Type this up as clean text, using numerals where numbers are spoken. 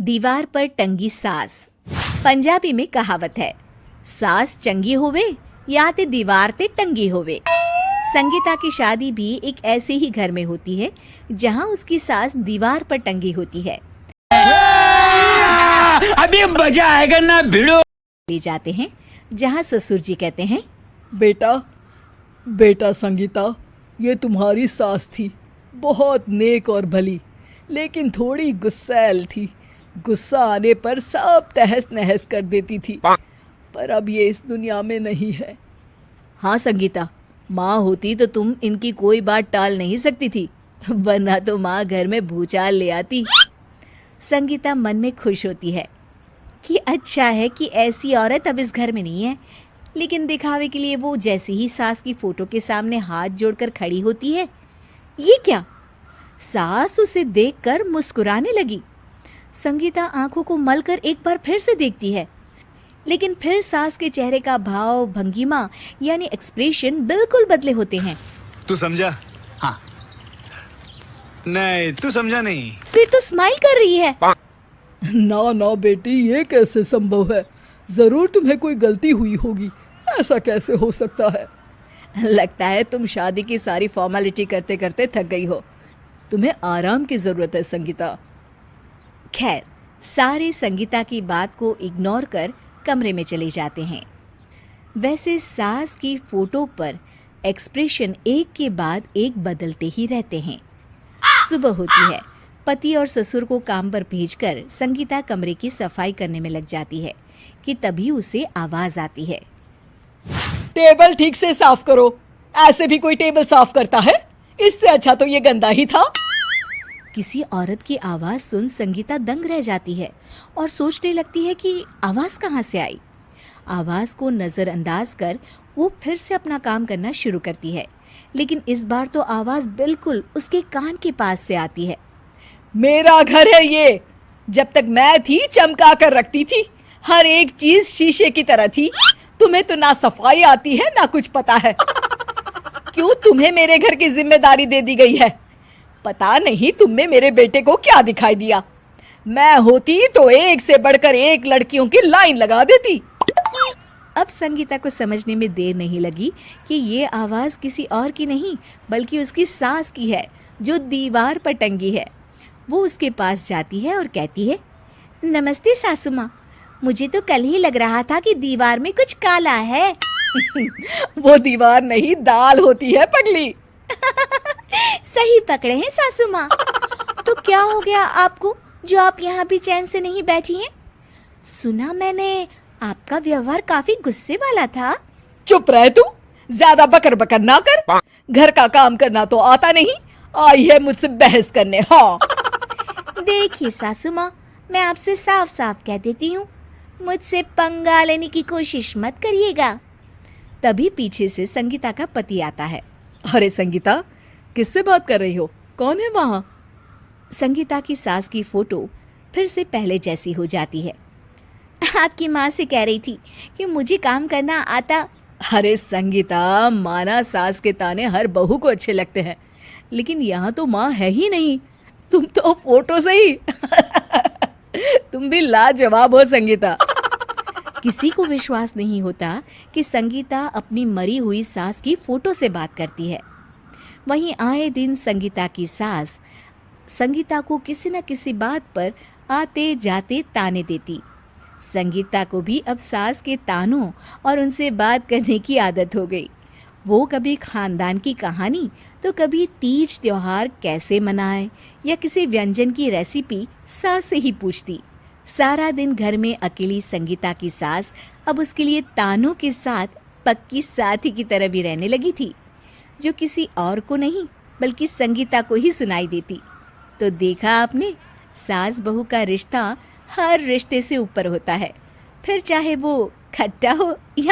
दीवार पर टंगी सास। पंजाबी में कहावत है, सास चंगी होवे या ते दीवार ते टंगी होवे। संगीता की शादी भी एक ऐसे ही घर में होती है जहां उसकी सास दीवार पर टंगी होती है। अभी मजा आएगा ना भिड़ो। ले जाते हैं जहां ससुर जी कहते हैं, बेटा बेटा संगीता, ये तुम्हारी सास थी, बहुत नेक और भली, लेकिन थोड़ी गुस्सैल थी। गुस्सा आने पर सब तहस नहस कर देती थी, पर अब ये इस दुनिया में नहीं है। हाँ संगीता, माँ होती तो तुम इनकी कोई बात टाल नहीं सकती थी, वरना तो माँ घर में भूचाल ले आती। संगीता मन में खुश होती है कि अच्छा है कि ऐसी औरत अब इस घर में नहीं है, लेकिन दिखावे के लिए वो जैसे ही सास की फोटो के सामने हाथ जोड़कर खड़ी होती है, ये क्या? सास उसे देखकर मुस्कुराने लगी। संगीता आंखों को मलकर एक बार फिर से देखती है, लेकिन फिर सास के चेहरे का भाव, भंगिमा यानी एक्सप्रेशन बिल्कुल बदले होते हैं। तू समझा? हाँ। नहीं, तू समझा नहीं। फिर तो स्माइल कर रही है। ना ना बेटी, ये कैसे संभव है? जरूर तुम्हें कोई गलती हुई होगी, ऐसा कैसे हो सकता है? लगता है तुम शादी की सारी फॉर्मेलिटी करते करते थक गई हो, तुम्हें आराम की जरूरत है संगीता। खैर, सारे संगीता की बात को इग्नोर कर कमरे में चले जाते हैं। वैसे सास की फोटो पर एक्सप्रेशन एक के बाद एक बदलते ही रहते हैं। सुबह होती है, पति और ससुर को काम पर भेजकर संगीता कमरे की सफाई करने में लग जाती है कि तभी उसे आवाज आती है, टेबल ठीक से साफ करो। ऐसे भी कोई टेबल साफ करता है? इससे अच्छा तो ये गंदा ही था। किसी औरत की आवाज सुन संगीता दंग रह जाती है और सोचने लगती है कि आवाज कहाँ से आई। आवाज को नजरअंदाज कर वो फिर से अपना काम करना शुरू करती है, लेकिन इस बार तो आवाज बिल्कुल उसके कान के पास से आती है। मेरा घर है ये। जब तक मैं थी चमका कर रखती थी, हर एक चीज शीशे की तरह थी। तुम्हें तो ना सफाई आती है ना कुछ पता है। क्यों तुम्हें मेरे घर की जिम्मेदारी दे दी गई है? पता नहीं तुम में मेरे बेटे को क्या दिखाई दिया। मैं होती तो एक से बढ़कर एक लड़कियों की लाइन लगा देती। अब संगीता को समझने में देर नहीं लगी कि ये आवाज किसी और की नहीं बल्कि उसकी सास की है, जो दीवार पर टंगी है। वो उसके पास जाती है और कहती है, नमस्ते सासू माँ, मुझे तो कल ही लग रहा था कि दीवार में कुछ काला है। वो दीवार नहीं, दाल होती है पगली। सही पकड़े हैं सासू माँ। तो क्या हो गया आपको जो आप यहाँ भी चैन से नहीं बैठी हैं? सुना मैंने आपका व्यवहार काफी गुस्से वाला था। चुप रह तू, ज्यादा बकर बकर ना कर। घर का काम करना तो आता नहीं, आई है मुझसे बहस करने। हाँ देखिए सासू माँ, मैं आपसे साफ साफ कह देती हूँ, मुझसे पंगा लेने की कोशिश मत करिएगा। तभी पीछे से संगीता का पति आता है। अरे संगीता, किससे बात कर रही हो? कौन है वहाँ? संगीता की सास की फोटो फिर से पहले जैसी हो जाती है। आपकी माँ से कह रही थी कि मुझे काम करना आता। अरे संगीता, माना सास के ताने हर बहू को अच्छे लगते हैं, लेकिन यहाँ तो माँ है ही नहीं। तुम तो फोटो से ही तुम भी लाजवाब हो संगीता। किसी को विश्वास नहीं होता कि संगीता अपनी मरी हुई सास की फोटो से बात करती है। वहीं आए दिन संगीता की सास संगीता को किसी न किसी बात पर आते जाते ताने देती। संगीता को भी अब सास के तानों और उनसे बात करने की आदत हो गई। वो कभी खानदान की कहानी तो कभी तीज त्योहार कैसे मनाए या किसी व्यंजन की रेसिपी सास से ही पूछती। सारा दिन घर में अकेली संगीता की सास अब उसके लिए तानों के साथ पक्की साथी की तरह भी रहने लगी थी, जो किसी और को नहीं बल्कि संगीता को ही सुनाई देती। तो देखा आपने, सास बहू का रिश्ता हर रिश्ते से ऊपर होता है, फिर चाहे वो खट्टा हो या